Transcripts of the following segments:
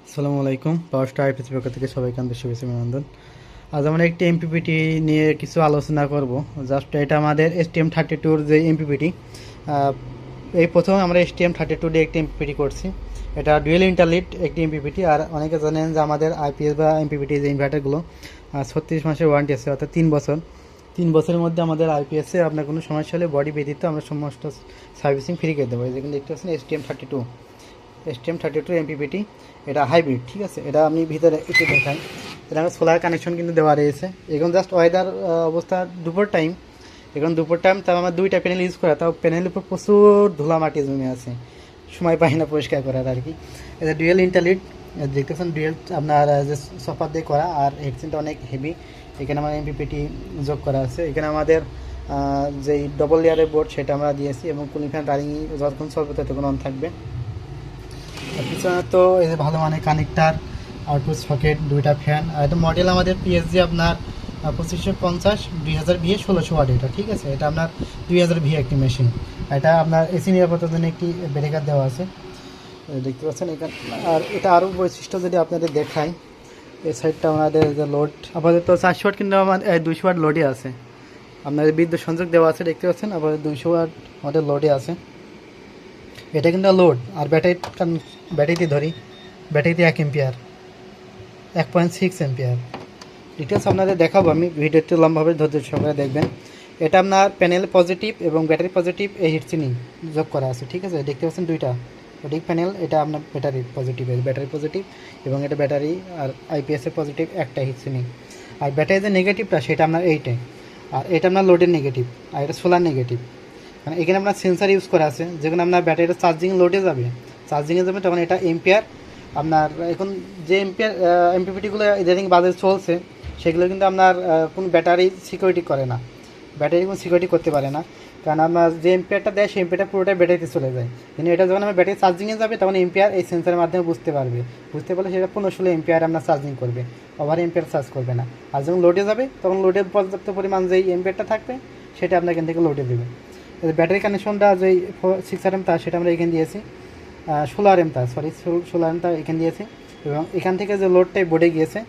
আসসালামু আলাইকুম। পাওয়ার star IPS পক্ষ থেকে সবাইকে আন্তরিক শুভেচ্ছা অভিনন্দন। আজ আমরা একটি এমপিপিটি নিয়ে কিছু আলোচনা করব। জাস্ট এটা আমাদের STM32 যে এমপিপিটি, এই প্রথম আমরা STM32 দিয়ে একটি এমপিপিটি করছি। এটা ডুয়েল ইন্টারলিট একটি এমপিপিটি। আর অনেকে জানেন যে আমাদের আইপিএস বা এমপিপিটি যে ইনভার্টারগুলো 36 মাসের ওয়ারেন্টি আছে, অর্থাৎ 3 বছর। 3 বছরের মধ্যে আমাদের আইপিএসে আপনার কোনো সমস্যা হলে বডি ব্যতীত আমরা সমস্ত সার্ভিসিং ফ্রি করে দেবো। এই যে কিন্তু দেখতে পাচ্ছেন STM32 এমপিপিটি, এটা হাইব্রিড, ঠিক আছে। এটা আমি ভিতরে একটু দেখাই। এটা আমার সোলার কানেকশন কিন্তু দেওয়া রয়েছে। এখন জাস্ট ওয়েদার অবস্থা দুপুর টাইম, এখন দুপুর টাইম, তাও আমার 2টা প্যানেল ইউজ করা, তাও প্যানেলের উপর প্রচুর ধুলা মাটি জমে আছে, সময় পাই না পরিষ্কার করার আর কি। এটা ডুয়েল ইন্টারলিট দেখতেছেন, ডুয়েল আপনার যে সফার দিয়ে করা, আর হেডসেনটা অনেক হেভি। এখানে আমার এমপিপিটি যোগ করা আছে। এখানে আমাদের যেই ডবল লেয়ারের বোর্ড সেটা আমরা দিয়েছি, এবং কুলিং ফ্যান রানিং যতক্ষণ চলবে ততক্ষণ অন থাকবে। পিছনে তো এই যে ভালো মানের কানেক্টার, আউটপুট সকেট, 2টা ফ্যান। আর এটা মডেল আমাদের পিএসজি আপনার 2550 2000 1600 ওয়াট। এটা ঠিক আছে, এটা আপনার 2000 একটি মেশিন। এটা আপনার এসি নিরাপত্তার জন্য একটি ব্রেকার দেওয়া আছে, দেখতে পাচ্ছেন এখানে। আর এটা আরও বৈশিষ্ট্য যদি আপনাদের দেখাই, এই সাইডটা আমাদের যে লোড আপাতত 400 ওয়াট, কিন্তু আমার 200 ওয়াট লোডে আছে। আপনার বিদ্যুৎ সংযোগ দেওয়া আছে, দেখতে পাচ্ছেন। আবার 200 ওয়াট আমাদের লোডে আছে। এটা কিন্তু লোড। আর ব্যাটারিতে ধরি, ব্যাটারিতে 1 এম্পিয়ার, 1.6 এম্পিয়ার। ডিটেলস আপনাদের দেখাবো আমি, ভিডিওটি লম্বাভাবে ধৈর্য সহকারে দেখবেন। এটা আপনার প্যানেল পজিটিভ এবং ব্যাটারি পজিটিভ এই হিটসিনিং যোগ করা আছে, ঠিক আছে। দেখতে পাচ্ছেন 2টা ওডিক প্যানেল, এটা আপনার ব্যাটারি পজিটিভ, ব্যাটারি পজিটিভ, এবং এটা ব্যাটারি আর আইপিএসের পজিটিভ একটা হিটসিনিং। আর ব্যাটারি যে নেগেটিভটা সেটা আপনার এইটাই, আর এটা আপনার লোডের নেগেটিভ, আর এটা সোলার নেগেটিভ। মানে এখানে আপনার সেন্সার ইউজ করা আছে, যখন আপনার ব্যাটারিটা চার্জিং লোডে যাবে, তখন এটা এম্পিয়ার আপনার, এখন যে এমপিপিটিগুলো ইদানিং বাজারে চলছে সেগুলো কিন্তু আপনার কোনো ব্যাটারি সিকিউরিটি করে না, ব্যাটারি কোনো সিকিউরিটি করতে পারে না। কারণ আপনার যে এম্পিয়ারটা দেয় সেই এম্পিয়ারটা পুরোটাই ব্যাটারিতে চলে যায়। কিন্তু এটা যখন আমার ব্যাটারি চার্জিংয়ে যাবে তখন এম্পিয়ার এই সেন্সারের মাধ্যমে বুঝতে পারলে সেটা 15-16 এম্পিয়ার আপনার চার্জিং করবে, ওভার এম্পিয়ার চার্জ করবে না। আর যখন লোডে যাবে তখন লোডের পর্যাপ্ত পরিমাণ যেই এম্পিয়ারটা থাকবে সেটা আপনার এখান থেকে লোডে দেবে। ব্যাটারি কানেকশনটা যেই 6 তার সেটা আমরা এখানে দিয়েছি, 16 তার, 16 তার এখানে দিয়েছি। এবং এখান থেকে যে লোডটাই বোর্ডে গিয়েছে,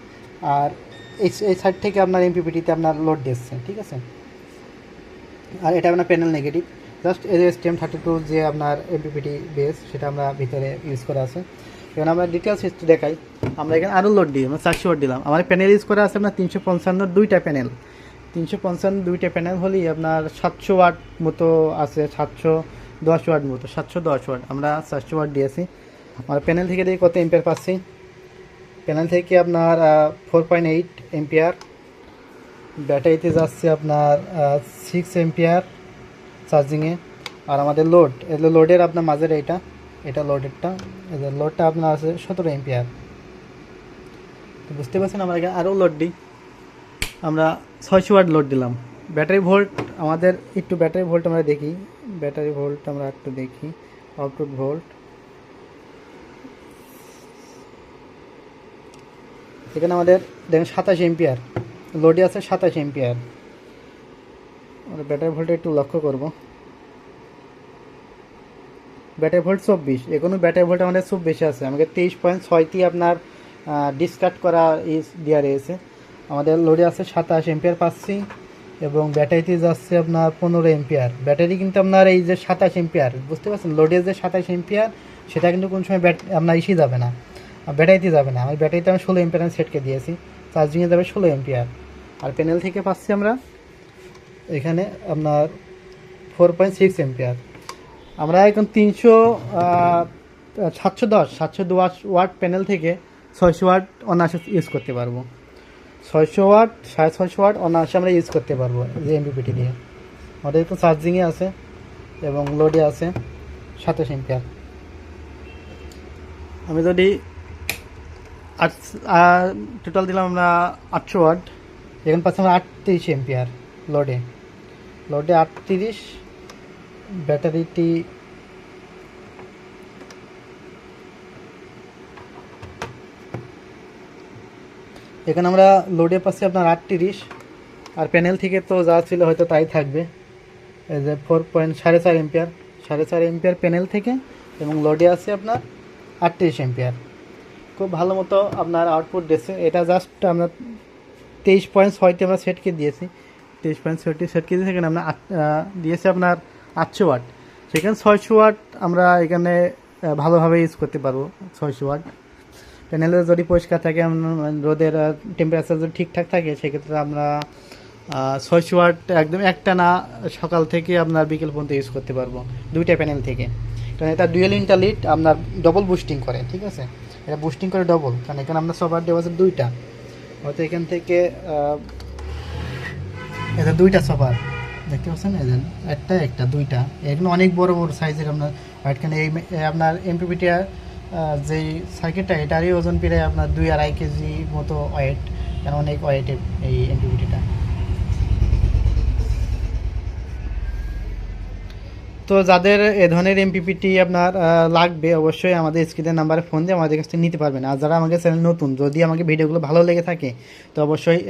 আর এই সাইড থেকে আপনার এমপিপিটিতে আপনার লোড দিচ্ছে, ঠিক আছে। আর এটা আপনার প্যানেল নেগেটিভ। জাস্ট এই যে STM32 যে আপনার এমপিপিটি বেস সেটা আমরা ভিতরে ইউজ করা আছে। এবার আমরা ডিটেলস হিস্ট্রি দেখাই। আমরা এখানে আরও লোড দিই, আমরা 400 ওয়াট দিলাম। আমার প্যানেল ইউজ করা আছে আপনার 355 2টা প্যানেল। 355 2টা প্যানেল হলেই আপনার 700 ওয়াট মতো আছে, 710 ওয়াট মতো, 710 ওয়াট। আমরা 400 ওয়াট দিয়েছি। আমার প্যানেল থেকে দিয়ে কত এম্পিয়ার পাচ্ছি, প্যানেল থেকে আপনার 4.8 এম্পিয়ার, ব্যাটারিতে যাচ্ছে আপনার 6 এম্পিয়ার চার্জিংয়ে। আর আমাদের লোড, এগুলো লোডের আপনার মাঝের এটা লোডেরটা, লোডটা আপনার আছে 17 এম্পিয়ার। তো বুঝতে পারছেন, আমরা এখানে আরও লোড দিই, আমরা 600 ওয়াট লোড দিলাম। ব্যাটারি ভোল্ট আমাদের একটু, ব্যাটারি ভোল্ট আমরা দেখি, ব্যাটারি ভোল্ট আমরা একটু দেখি, আউটপুট ভোল্ট এখানে আমাদের দেখেন 27 এম্পিয়ার লোডে আছে, 27 এম্পিয়ার। আমরা ব্যাটারি ভোল্টে একটু লক্ষ্য করব, ব্যাটারি ভোল্ট 24, এখনো ব্যাটারি ভোল্ট আমাদের 24 আছে। আমাকে 23.6 আপনার ডিসকাট করা দেওয়া রয়েছে। আমাদের লোডে আছে 27 এম্পিয়ার পাচ্ছি, এবং ব্যাটারিতে যাচ্ছে আপনার 15 এম্পিয়ার। ব্যাটারি কিন্তু আপনার এই যে 27 এম্পিয়ার, বুঝতে পারছেন, লোডে যে 27 এম্পিয়ার সেটা কিন্তু কোন সময় আপনার যাবে না, ব্যাটারিতে যাবে না। আমি ব্যাটারিতে আমি 16 এম্পিয়ার সেটকে দিয়েছি, চার্জিংয়ে যাবে 16 এম্পিয়ার। আর প্যানেল থেকে পাচ্ছি আমরা এখানে আপনার 4.6 এম্পিয়ার। আমরা এখন 710 ওয়াট প্যানেল থেকে 600 ওয়াট অনায়াসে ইউজ করতে পারবো। 600 ওয়াট 650 ওয়াট অনায়াসে আমরা ইউজ করতে পারবো যে এমপিপিটি দিয়ে। আমাদের তো চার্জিংয়ে আছে এবং লোডে আছে 27 এম্পিয়ার। আমি যদি টোটাল দিলাম আমরা 800 ওয়াট, এখন পাচ্ছি আমরা 38 এম্পিয়ার লোডে 38। ব্যাটারিটি এখানে আমরা লোডে পাচ্ছি আপনার 38, আর প্যানেল থেকে তো যা ছিল হয়তো তাই থাকবে। এই যে 4.4 এম্পিয়ার, 4.5 এম্পিয়ার প্যানেল থেকে, এবং লোডে আছে আপনার 38 এম্পিয়ার। খুব ভালো মতো আপনার আউটপুট দিচ্ছে। এটা জাস্ট আমরা 23.6তে আমরা সেটকে দিয়েছি, 23.6টি সেটকে দিয়েছি। এখানে আমরা দিয়েছি আপনার 800 ওয়াট, সেখানে 600 ওয়াট আমরা এখানে ভালোভাবে ইউজ করতে পারবো। 600 ওয়াট প্যানেলে যদি পরিষ্কার থাকে, রোদের টেম্পারেচার যদি ঠিকঠাক থাকে, সেক্ষেত্রে আমরা 600 ওয়াট একদম একটানা সকাল থেকে আপনার বিকেল পর্যন্ত ইউজ করতে পারবো দুইটা প্যানেল থেকে। কারণ এটা ডুয়েল ইন্টারলিট আপনার ডবল বুস্টিং করে, ঠিক আছে, এটা বুস্টিং করে ডবল, কারণ এখানে আপনার সবার দেওয়া আছে দুইটা, হয়তো এখান থেকে এটা দুইটা সবার দেখতে পাচ্ছেন, এদের একটা দুইটা, এখানে অনেক বড় বড় সাইজের আপনার এখানে এই আপনার এমপিপিটিআর যেই সার্কিটটা, এটারই ওজন প্রায় আপনার 2-2.5 কেজি মতো ওয়েট, কারণ অনেক ওয়েটের এই এমপিপিটিটা। তো যাদের এ ধরনের এমপিপিটি আপনার লাগবে, অবশ্যই আমাদের স্ক্রিনের নাম্বারে ফোন দিয়ে আমাদের কাছ থেকে নিতে পারবেন। আর যারা আমাকে চ্যানেল নতুন, যদি আমাকে ভিডিওগুলো ভালো লেগে থাকে, তো অবশ্যই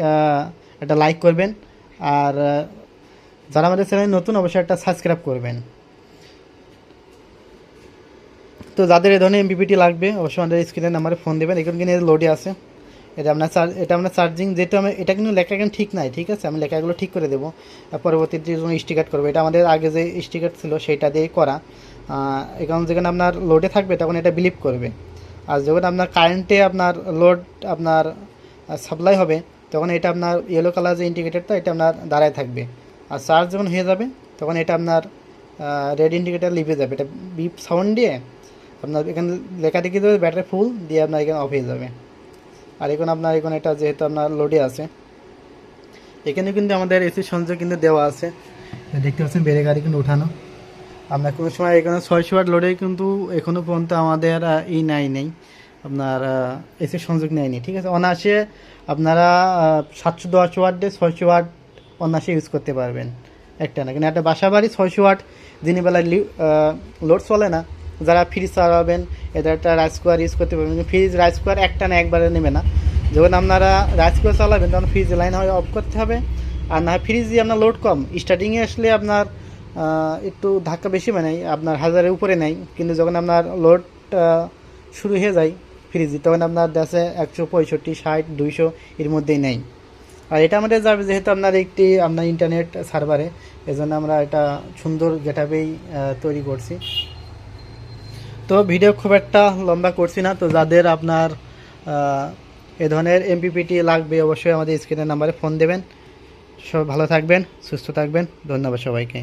একটা লাইক করবেন। আর যারা আমাদের চ্যানেল নতুন, অবশ্যই একটা সাবস্ক্রাইব করবেন। তো যাদের এ ধরনের এমপিপিটি লাগবে, অবশ্যই আমাদের স্ক্রিনের নাম্বারে ফোন দেবেন। এখন কিন্তু লোডে আছে, এটা আপনার চার্জিং, যেহেতু এটা কিন্তু লেখা এখন ঠিক নাই, ঠিক আছে, আমি লেখাগুলো ঠিক করে দেবো, পরবর্তীতে জন্য স্টিকার করবো। এটা আমাদের আগে যে স্টিকার ছিল সেটা দিয়েই করা। এখন যেখানে আপনার লোডে থাকবে তখন এটা বিলিভ করবে, আর যখন আপনার কারেন্টে আপনার লোড আপনার সাপ্লাই হবে, তখন এটা আপনার ইয়েলো কালার যে ইন্ডিকেটারটা, এটা আপনার দাঁড়ায় থাকবে। আর চার্জ যখন হয়ে যাবে, তখন এটা আপনার রেড ইন্ডিকেটার লিভে যাবে, এটা বিপ সাউন্ড দিয়ে আপনার এখানে লেখা দেখিয়ে দেবে ব্যাটারি ফুল দিয়ে আপনার এখানে অফ হয়ে যাবে। আর এখন আপনার এখানে এটা যেহেতু আপনার লোডে আছে, এখানে কিন্তু আমাদের এসি সংযোগ কিন্তু দেওয়া আছে, দেখতে পাচ্ছেন বেড়ে গাড়ি কিন্তু উঠানো। আপনার কোনো সময় এখানে 600 ওয়াট লোডে কিন্তু এখনও পর্যন্ত আমাদের নেই আপনার এসি সংযোগ নেয়নি, ঠিক আছে। অনায়াসে আপনারা 710 ওয়াট দিয়ে 600 ওয়াট অনায়াসে ইউজ করতে পারবেন একটা না, কিন্তু একটা বাসা বাড়ি 600 ওয়াট দিনের বেলায় লোড চলে না, যারা ফ্রিজ চালাবেন এটা একটা রাইস কুকার ইউজ করতে পারবেন। ফ্রিজ রাইস কুকার একটা না একবারে নেবে না, যখন আপনারা রাইস কুকার চালাবেন তখন ফ্রিজ লাইন হয় অফ করতে হবে। আর না ফ্রিজ দিয়ে আপনার লোড কম, স্টার্টিংয়ে আসলে আপনার একটু ধাক্কা বেশি মানে আপনার 1000-এর উপরে নেয়, কিন্তু যখন আপনার লোড শুরু হয়ে যায় ফ্রিজ, তখন আপনার দেশে 165, 60, 200 এর মধ্যেই নেই। আর এটা আমাদের যাবে যেহেতু আপনার আপনার ইন্টারনেট সার্ভারে, এজন্য আমরা এটা সুন্দর গেটআপেই তৈরি করছি। তো ভিডিও খুব একটা লম্বা করছি না। তো যাদের আপনার এ ধরনের এমপিপিটি লাগবে, অবশ্যই আমাদের স্ক্রিনের নাম্বারে ফোন দেবেন। সব ভালো থাকবেন, সুস্থ থাকবেন, ধন্যবাদ সবাইকে।